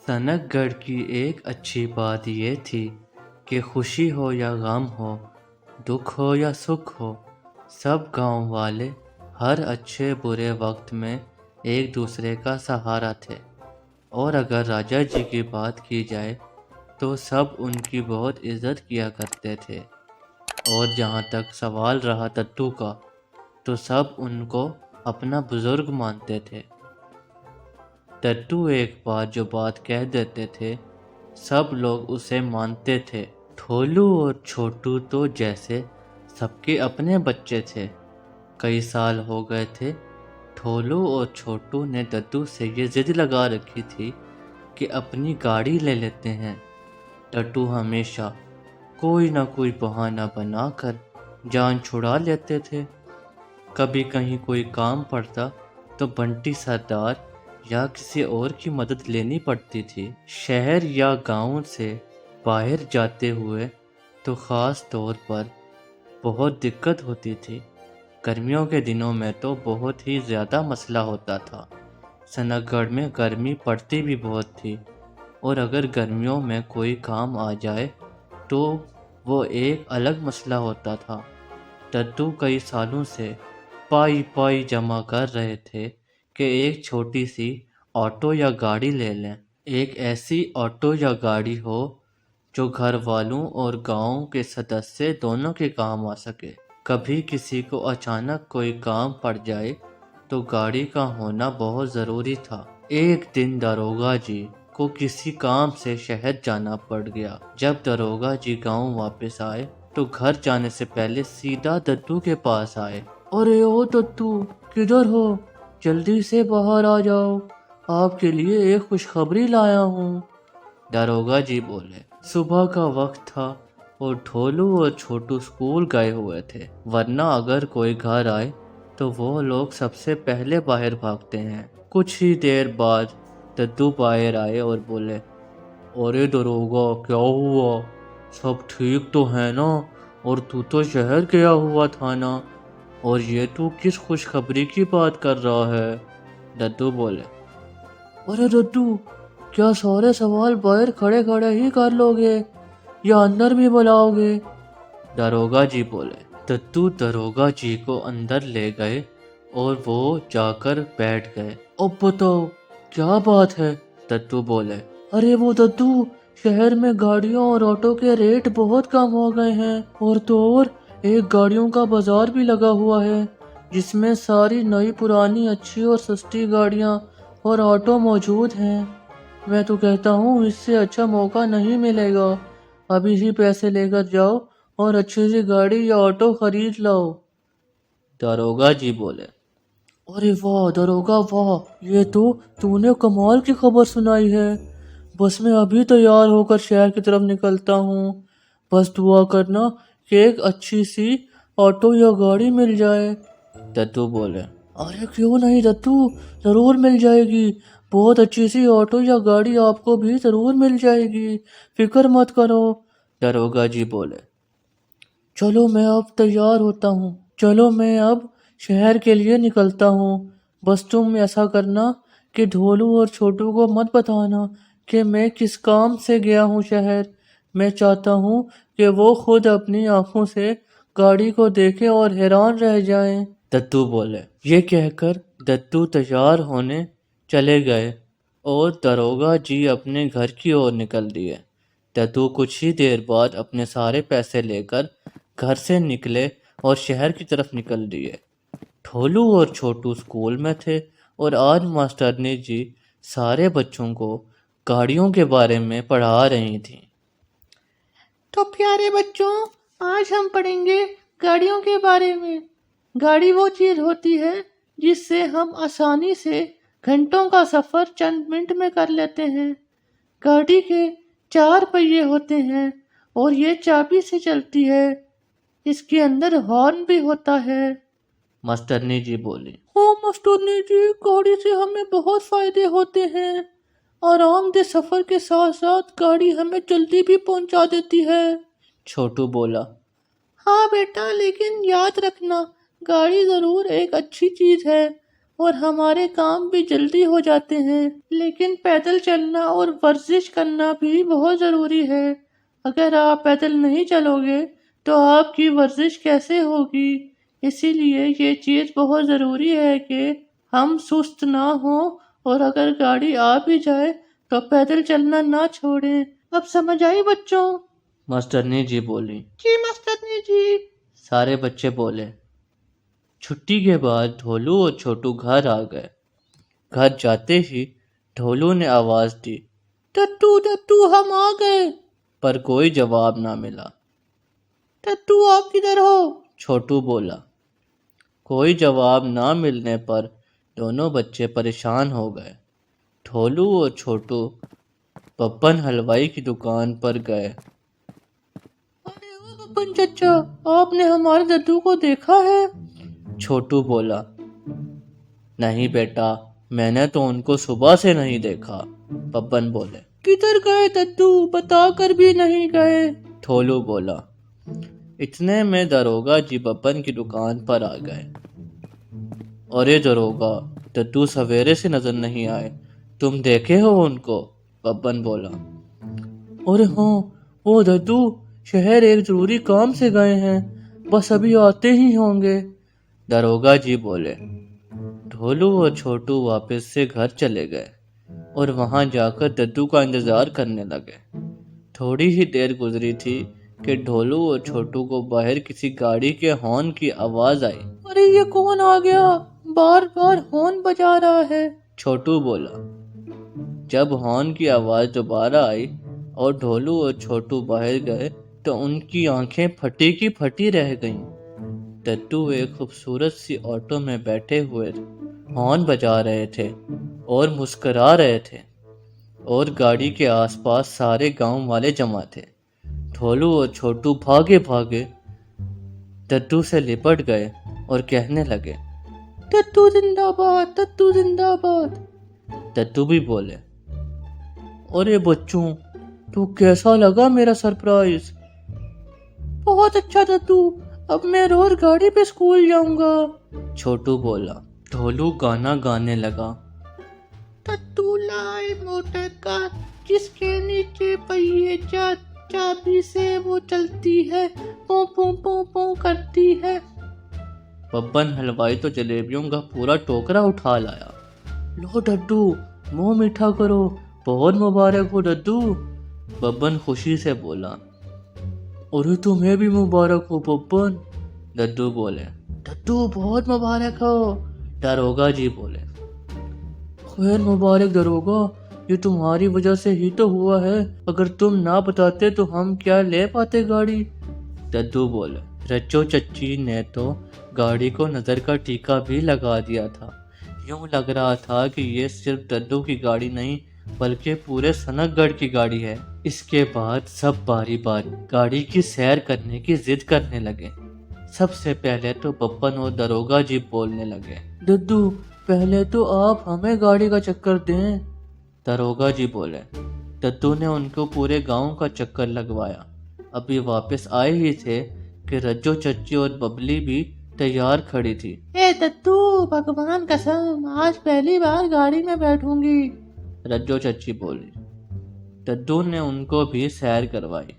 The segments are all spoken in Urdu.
سنک گڑھ کی ایک اچھی بات یہ تھی کہ خوشی ہو یا غم ہو، دکھ ہو یا سکھ ہو، سب گاؤں والے ہر اچھے برے وقت میں ایک دوسرے کا سہارا تھے۔ اور اگر راجا جی کی بات کی جائے تو سب ان کی بہت عزت کیا کرتے تھے۔ اور جہاں تک سوال رہا تتو کا، تو سب ان کو اپنا بزرگ مانتے تھے۔ تتو ایک بار جو بات کہہ دیتے تھے سب لوگ اسے مانتے تھے۔ ڈھولو اور چھوٹو تو جیسے سب کے اپنے بچے تھے۔ کئی سال ہو گئے تھے ڈھولو اور چھوٹو نے تتو سے یہ ضد لگا رکھی تھی کہ اپنی گاڑی لے لیتے ہیں۔ تتو ہمیشہ کوئی نہ کوئی بہانہ بنا کر جان چھڑا لیتے تھے۔ کبھی کہیں کوئی کام پڑتا تو بنٹی سردار یا کسی اور کی مدد لینی پڑتی تھی۔ شہر یا گاؤں سے باہر جاتے ہوئے تو خاص طور پر بہت دقت ہوتی تھی۔ گرمیوں کے دنوں میں تو بہت ہی زیادہ مسئلہ ہوتا تھا۔ سنک گڑھ میں گرمی پڑتی بھی بہت تھی، اور اگر گرمیوں میں کوئی کام آ جائے تو وہ ایک الگ مسئلہ ہوتا تھا۔ تتو کئی سالوں سے پائی جمع کر رہے تھے کہ ایک چھوٹی سی آٹو یا گاڑی لے لیں۔ ایک ایسی آٹو یا گاڑی ہو جو گھر والوں اور گاؤں کے سدسیہ دونوں کے کام آ سکے۔ کبھی کسی کو اچانک کوئی کام پڑ جائے تو گاڑی کا ہونا بہت ضروری تھا۔ ایک دن داروغہ جی کو کسی کام سے شہر جانا پڑ گیا۔ جب داروغہ جی گاؤں واپس آئے تو گھر جانے سے پہلے سیدھا تتو کے پاس آئے۔ ارے او تتو، کدھر ہو؟ جلدی سے باہر آ جاؤ، آپ کے لیے ایک خوشخبری لایا ہوں۔ داروغہ جی بولے۔ صبح کا وقت تھا اور ڈھولو اور چھوٹو اسکول گئے ہوئے تھے، ورنہ اگر کوئی گھر آئے تو وہ لوگ سب سے پہلے باہر بھاگتے ہیں۔ کچھ ہی دیر بعد تتو باہر آئے اور بولے، ارے داروغہ، کیا ہوا؟ سب ٹھیک تو ہے نا؟ اور تو شہر گیا ہوا تھا نا؟ اور یہ تو کس خوشخبری کی بات کر رہا ہے؟ تتو بولے، ارے تتو، کیا سارے سوال باہر کھڑے کھڑے ہی کر لو گے یا اندر بھی بلاؤ گے؟ داروغہ جی بولے۔ تتو داروغہ جی کو اندر لے گئے اور وہ جا کر بیٹھ گئے۔ اب بتاؤ کیا بات ہے؟ تتو بولے۔ ارے وہ تتو، شہر میں گاڑیوں اور آٹو کے ریٹ بہت کم ہو گئے ہیں، اور تو اور ایک گاڑیوں کا بازار بھی لگا ہوا ہے جس میں ساری نئی پرانی اچھی اور سستی گاڑیاں اور آٹو موجود ہیں۔ میں تو کہتا ہوں اس سے اچھا موقع نہیں ملے گا، ابھی ہی پیسے لے کر جاؤ اور اچھی سی گاڑی یا آٹو خرید لاؤ۔ داروغہ جی بولے۔ ارے واہ داروغہ واہ، یہ تو نے کمال کی خبر سنائی ہے۔ بس میں ابھی تیار ہو کر شہر کی طرف نکلتا ہوں، بس دعا کرنا کہ ایک اچھی سی آٹو یا گاڑی مل جائے۔ تتو بولے۔ ارے کیوں نہیں تتو، ضرور مل جائے گی، بہت اچھی سی آٹو یا گاڑی آپ کو بھی ضرور مل جائے گی، فکر مت کرو۔ داروغہ جی بولے۔ چلو میں اب تیار ہوتا ہوں، چلو میں اب شہر کے لیے نکلتا ہوں، بس تم ایسا کرنا کہ ڈھولو اور چھوٹو کو مت بتانا کہ میں کس کام سے گیا ہوں شہر۔ میں چاہتا ہوں کہ وہ خود اپنی آنکھوں سے گاڑی کو دیکھیں اور حیران رہ جائیں۔ تتو بولے۔ یہ کہہ کر تتو تیار ہونے چلے گئے اور داروغہ جی اپنے گھر کی اور نکل دیے۔ تتو کچھ ہی دیر بعد اپنے سارے پیسے لے کر گھر سے نکلے اور شہر کی طرف نکل دیے۔ ڈھولو اور چھوٹو اسکول میں تھے اور آج ماسٹرنی جی سارے بچوں کو گاڑیوں کے بارے میں پڑھا رہی تھیں۔ تو پیارے بچوں، آج ہم پڑھیں گے گاڑیوں کے بارے میں۔ گاڑی وہ چیز ہوتی ہے جس سے ہم آسانی سے گھنٹوں کا سفر چند منٹ میں کر لیتے ہیں۔ گاڑی کے 4 پہیے ہوتے ہیں اور یہ چابی سے چلتی ہے، اس کے اندر ہارن بھی ہوتا ہے۔ ماسٹرنی جی بولی۔ ہاں ماسٹرنی جی، گاڑی سے ہمیں بہت فائدے ہوتے ہیں، آرام دہ سفر کے ساتھ ساتھ گاڑی ہمیں جلدی بھی پہنچا دیتی ہے۔ چھوٹو بولا۔ ہاں بیٹا، لیکن یاد رکھنا گاڑی ضرور ایک اچھی چیز ہے، اور ہمارے کام بھی جلدی ہو جاتے ہیں، لیکن پیدل چلنا اور ورزش کرنا بھی بہت ضروری ہے۔ اگر آپ پیدل نہیں چلو گے تو آپ کی ورزش کیسے ہوگی؟ اسی لیے یہ چیز بہت ضروری ہے کہ ہم سست نہ ہوں، اور اگر گاڑی آ بھی جائے تو پیدل چلنا نہ چھوڑیں۔ اب سمجھ آئی بچوں؟ ماسٹرنی جی بولی۔ جی ماسٹرنی جی، سارے بچے بولے۔ چھٹی کے بعد ڈھولو اور چھوٹو گھر آ گئے۔ گھر جاتے ہی ڈھولو نے آواز دی، ٹٹو ٹٹو ہم آ گئے، پر کوئی جواب نہ ملا۔ ٹٹو آپ کدھر ہو؟ چھوٹو بولا۔ کوئی جواب نہ ملنے پر دونوں بچے پریشان ہو گئے۔ ڈھولو اور چھوٹو ببن حلوائی کی دکان پر گئے۔ ارے او ببن چچا، آپ نے ہمارے ددو کو دیکھا ہے؟ چھوٹو بولا۔ نہیں بیٹا، میں نے تو ان کو صبح سے نہیں دیکھا، ببن بولے۔ کدھر گئے ددو؟ بتا کر بھی نہیں گئے، ڈھولو بولا۔ اتنے میں داروغہ جی ببن کی دکان پر آ گئے۔ ارے داروغہ، ددو سویرے سے نظر نہیں آئے، تم دیکھے ہو ان کو؟ ببن بولا۔ ارے ہاں، وہ ددو شہر ایک ضروری کام سے گئے ہیں، بس ابھی آتے ہی ہوں گے، داروغہ جی بولے۔ ڈھولو اور چھوٹو واپس سے گھر چلے گئے اور وہاں جا کر ددو کا انتظار کرنے لگے۔ تھوڑی ہی دیر گزری تھی کہ ڈھولو اور چھوٹو کو باہر کسی گاڑی کے ہارن کی آواز آئی۔ ارے یہ کون آ گیا؟ بار بار ہارن بجا رہا ہے، چھوٹو بولا۔ جب ہارن کی آواز دوبارہ آئی اور ڈھولو اور چھوٹو باہر گئے تو ان کی آنکھیں پھٹی کی پھٹی رہ گئیں۔ ددو ایک خوبصورت سی آٹو میں بیٹھے ہوئے ہارن بجا رہے تھے اور مسکرا رہے تھے، اور گاڑی کے آس پاس سارے گاؤں والے جمع تھے۔ ڈھولو اور چھوٹو بھاگے بھاگے ددو سے لپٹ گئے اور کہنے لگے، ددو زندہ باد، ددو زندہ باد۔ ددو بھی بولے، ارے بچوں، تو کیسا لگا میرا سرپرائز؟ بہت اچھا ددو، اب میں روز گاڑی پہ اسکول جاؤں گا، چھوٹو بولا۔ ڈھولو گانا گانے لگا، ددو لائے موٹر کار، جس کے نیچے پہیے چار، چابی سے وہ چلتی ہے، پوں پوں پوں پوں کرتی ہے۔ ببن حلوائی تو جلیبیوں کا پورا ٹوکرا اٹھا لایا۔ لو ددو، منہ میٹھا کرو، بہت مبارک ہو ددو، ببن خوشی سے بولا۔ ارے تمہیں بھی مبارک ہو ببن، ددو بولے۔ ددو بہت مبارک ہو، داروغہ جی بولے۔ خیر مبارک داروغہ، یہ تمہاری وجہ سے ہی تو ہوا ہے، اگر تم نہ بتاتے تو ہم کیا لے پاتے گاڑی، ددو بولے۔ رچو چچی نے تو گاڑی کو نظر کا ٹیکا بھی لگا دیا تھا، یوں لگ رہا تھا کہ یہ صرف ددو کی گاڑی نہیں بلکہ پورے سنک گڑھ کی گاڑی ہے۔ اس کے بعد سب باری باری گاڑی کی سیر کرنے کی ضد کرنے لگے۔ سب سے پہلے تو ببن اور داروغہ جی بولنے لگے، ددو پہلے تو آپ ہمیں گاڑی کا چکر دیں، داروغہ جی بولے۔ ددو نے ان کو پورے گاؤں کا چکر لگوایا۔ ابھی واپس آئے ہی تھے کہ رجو چچی اور ببلی بھی تیار کھڑی تھی۔ اے ددو، بھگوان قسم آج پہلی بار گاڑی میں بیٹھوں گی، رجو چچی بولی۔ ددو نے ان کو بھی سیر کروائی،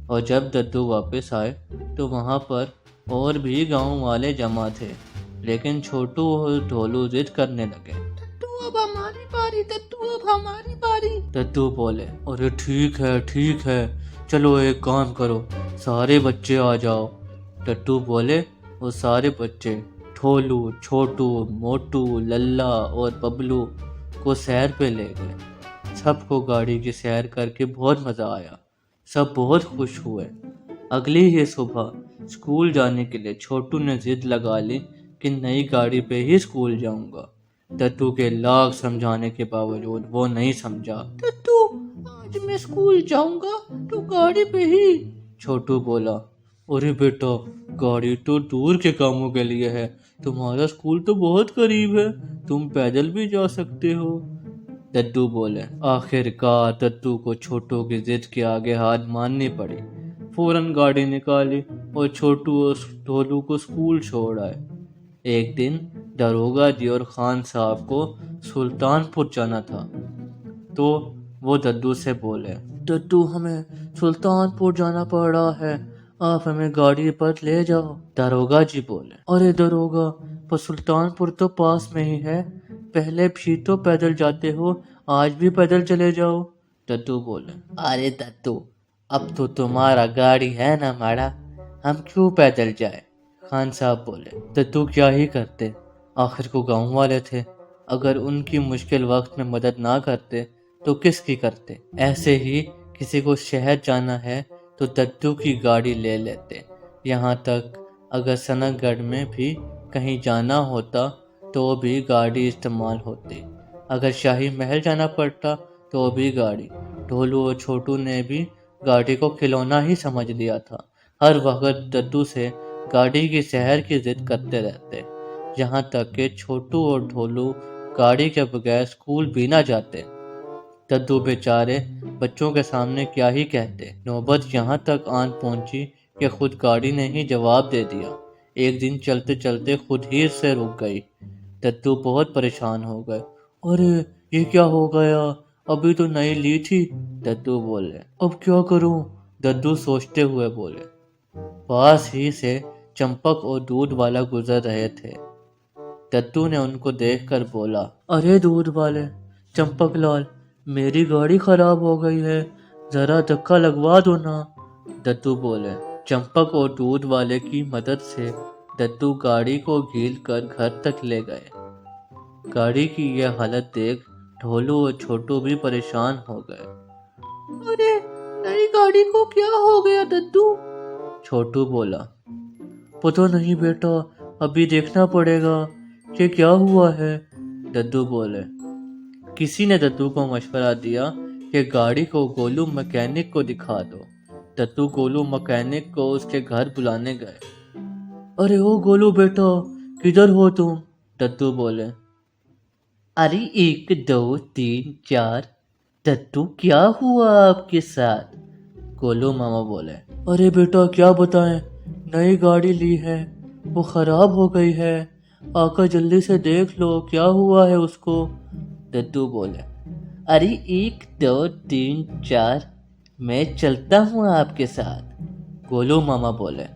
اور جب ددو واپس آئے تو وہاں پر اور بھی گاؤں والے جمع تھے، لیکن چھوٹو اور ڈھولو ضد کرنے لگے، ددو اب ہماری باری، ددو اب ہماری باری، ددو بولے۔ ارے ٹھیک ہے، چلو ایک کام کرو، سارے بچے آ جاؤ، ددو بولے۔ وہ سارے بچے ڈھولو، چھوٹو، موٹو، للہ اور ببلو کو سیر پہ لے گئے۔ سب کو گاڑی کی سیر کر کے بہت مزہ آیا، سب بہت خوش ہوئے۔ اگلی ہی صبح اسکول جانے کے لیے چھوٹو نے ضد لگا لی کہ نئی گاڑی پہ ہی اسکول جاؤں گا۔ ددو کے لاکھ سمجھانے کے باوجود وہ نہیں سمجھا۔ ددو آج میں اسکول جاؤں گا تو گاڑی پہ ہی، چھوٹو بولا۔ ارے بیٹا، گاڑی تو دور کے کاموں کے لیے ہے، تمہارا اسکول تو بہت قریب ہے، تم پیدل بھی جا سکتے ہو، ددو بولے۔ آخر کار ددو کو چھوٹو کی ضد کے آگے ہار ماننی پڑی۔ فوراً گاڑی نکالی اور چھوٹو اور ڈھولو کو اسکول چھوڑ آئے۔ ایک دن داروغہ جی اور خان صاحب کو سلطان پور جانا تھا، تو وہ ددو سے بولے، ددو ہمیں سلطان پور جانا پڑ رہا ہے، آپ ہمیں گاڑی پر لے جاؤ۔ داروغہ جی بولے، ارے داروغہ، پر سلطان پور تو پاس میں ہی ہے، پہلے بھی تو پیدل جاتے ہو، آج بھی پیدل چلے جاؤ۔ ددو بولے، ارے ددو، اب تو تمہارا گاڑی ہے نا ماڑا، ہم کیوں پیدل جائے؟ خان صاحب بولے، ددو کیا ہی کرتے، آخر کو گاؤں والے تھے، اگر ان کی مشکل وقت میں مدد نہ کرتے تو کس کی کرتے؟ ایسے ہی کسی کو شہر جانا ہے تو ددو کی گاڑی لے لیتے، یہاں تک اگر سنک گڑھ میں بھی کہیں جانا ہوتا تو بھی گاڑی استعمال ہوتی، اگر شاہی محل جانا پڑتا تو بھی گاڑی۔ ڈھولو اور چھوٹو نے بھی گاڑی کو کھلونا ہی سمجھ لیا تھا، ہر وقت ددو سے گاڑی کی سحر کی ضد کرتے رہتے، یہاں تک کہ چھوٹو اور ڈھولو گاڑی کے بغیر اسکول بھی نہ جاتے۔ ددو بیچارے بچوں کے سامنے کیا ہی کہتے، نوبت یہاں تک آن پہنچی کہ خود گاڑی نے ہی جواب دے دیا، ایک دن چلتے چلتے خود ہی سے رک گئی۔ ددو بہت پریشان ہو گئے، ارے یہ کیا ہو گیا، ابھی تو نئی لی تھی۔ ددو بولے، اب کیا کروں؟ ددو سوچتے ہوئے بولے، پاس ہی سے چمپک اور دودھ والا گزر رہے تھے، ددو نے ان کو دیکھ کر بولا، ارے دودھ والے، چمپک لال، میری گاڑی خراب ہو گئی ہے، ذرا دھکا لگوا دو نا۔ ددو بولے۔ چمپک اور دودھ والے کی مدد سے ددو گاڑی کو گھیل کر گھر تک لے گئے۔ گاڑی کی یہ حالت دیکھ ڈھولو اور چھوٹو بھی پریشان ہو گئے۔ ارے نئی گاڑی کو کیا ہو گیا ددو؟ چھوٹو بولا، پتہ نہیں بیٹا، ابھی دیکھنا پڑے گا کہ کیا ہوا ہے۔ ددو بولے۔ کسی نے ددو کو مشورہ دیا کہ گاڑی کو گولو مکینک کو دکھا دو۔ ددو گولو مکینک کو اس کے گھر بلانے گئے۔ ارے او گولو بیٹا، کدھر ہو تم؟ ددو بولے۔ ارے 1 2 3 4، ددو کیا ہوا آپ کے ساتھ؟ گولو ماما بولے۔ ارے بیٹا کیا بتائیں، نئی گاڑی لی ہے، وہ خراب ہو گئی ہے، آقا جلدی سے دیکھ لو کیا ہوا ہے اس کو۔ ددو بولے۔ ارے 1 2 3 4، میں چلتا ہوں آپ کے ساتھ، گولو ماما بولے۔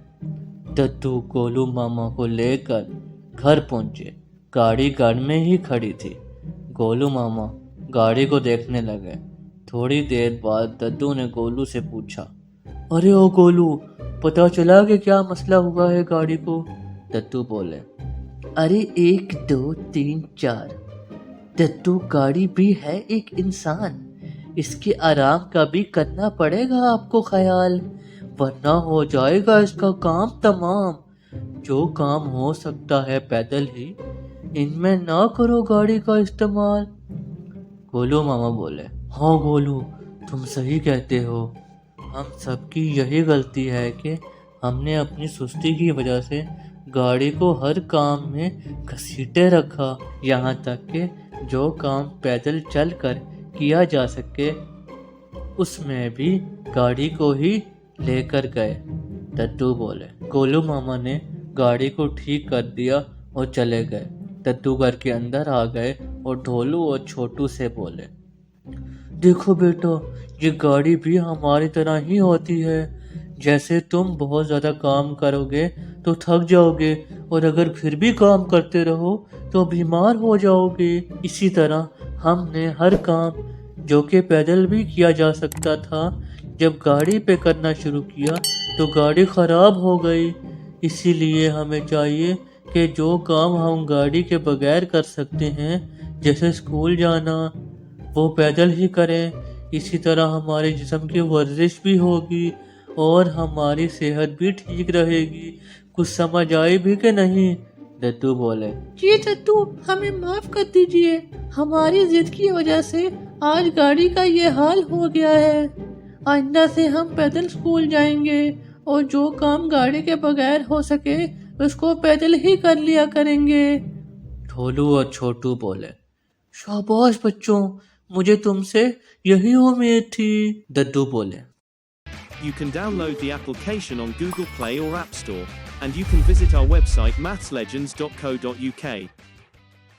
ددو گولو ماما کو لے کر گھر پہنچے، گاڑی گھر میں ہی کھڑی تھی۔ گولو ماما گاڑی کو دیکھنے لگے۔ تھوڑی دیر بعد ددو نے گولو سے پوچھا، ارے او گولو، پتہ چلا کہ کیا مسئلہ ہوا ہے گاڑی کو؟ ددو بولے۔ ارے 1 2 3 4، ددو گاڑی بھی ہے ایک انسان، اس کے آرام کا بھی کرنا پڑے گا آپ کو خیال، ورنہ ہو جائے گا اس کا کام تمام۔ جو کام ہو سکتا ہے پیدل ہی، ان میں نہ کرو گاڑی کا استعمال۔ گولو ماما بولے۔ ہاں گولو، تم صحیح کہتے ہو، ہم سب کی یہی غلطی ہے کہ ہم نے اپنی سستی کی وجہ سے گاڑی کو ہر کام میں گھسیٹے رکھا، یہاں تک کہ جو کام پیدل چل کر کیا جا سکے اس میں بھی گاڑی کو ہی لے کر گئے۔ ددو بولے۔ گولو ماما نے گاڑی کو ٹھیک کر دیا اور چلے گئے۔ ددو گھر کے اندر آ گئے اور ڈھولو اور چھوٹو سے بولے، دیکھو بیٹا، یہ گاڑی بھی ہماری طرح ہی ہوتی ہے، جیسے تم بہت زیادہ کام کرو گے تو تھک جاؤ گے، اور اگر پھر بھی کام کرتے رہو تو بیمار ہو جاؤ گے۔ اسی طرح ہم نے ہر کام جو کہ پیدل بھی کیا جا سکتا تھا، جب گاڑی پہ کرنا شروع کیا تو گاڑی خراب ہو گئی۔ اسی لیے ہمیں چاہیے کہ جو کام ہم گاڑی کے بغیر کر سکتے ہیں، جیسے اسکول جانا، وہ پیدل ہی کریں۔ اسی طرح ہمارے جسم کی ورزش بھی ہوگی اور ہماری صحت بھی ٹھیک رہے گی۔ کچھ سمجھ آئی بھی کہ نہیں؟ ددو بولے۔ جی ددو، ہمیں معاف کر دیجئے، ہماری ضد کی وجہ سے آج گاڑی کا یہ حال ہو گیا ہے۔ آئندہ سے ہم پیدل اسکول جائیں گے اور جو کام گاڑی کے بغیر ہو سکے اس کو پیدل ہی کر لیا کریں گے۔ ڈھولو اور چھوٹو بولے۔ شاباش بچوں، مجھے تم سے یہی امید تھی۔ ددو بولے۔ You can download the application on Google Play or App Store, and you can visit our website mathslegends.co.uk.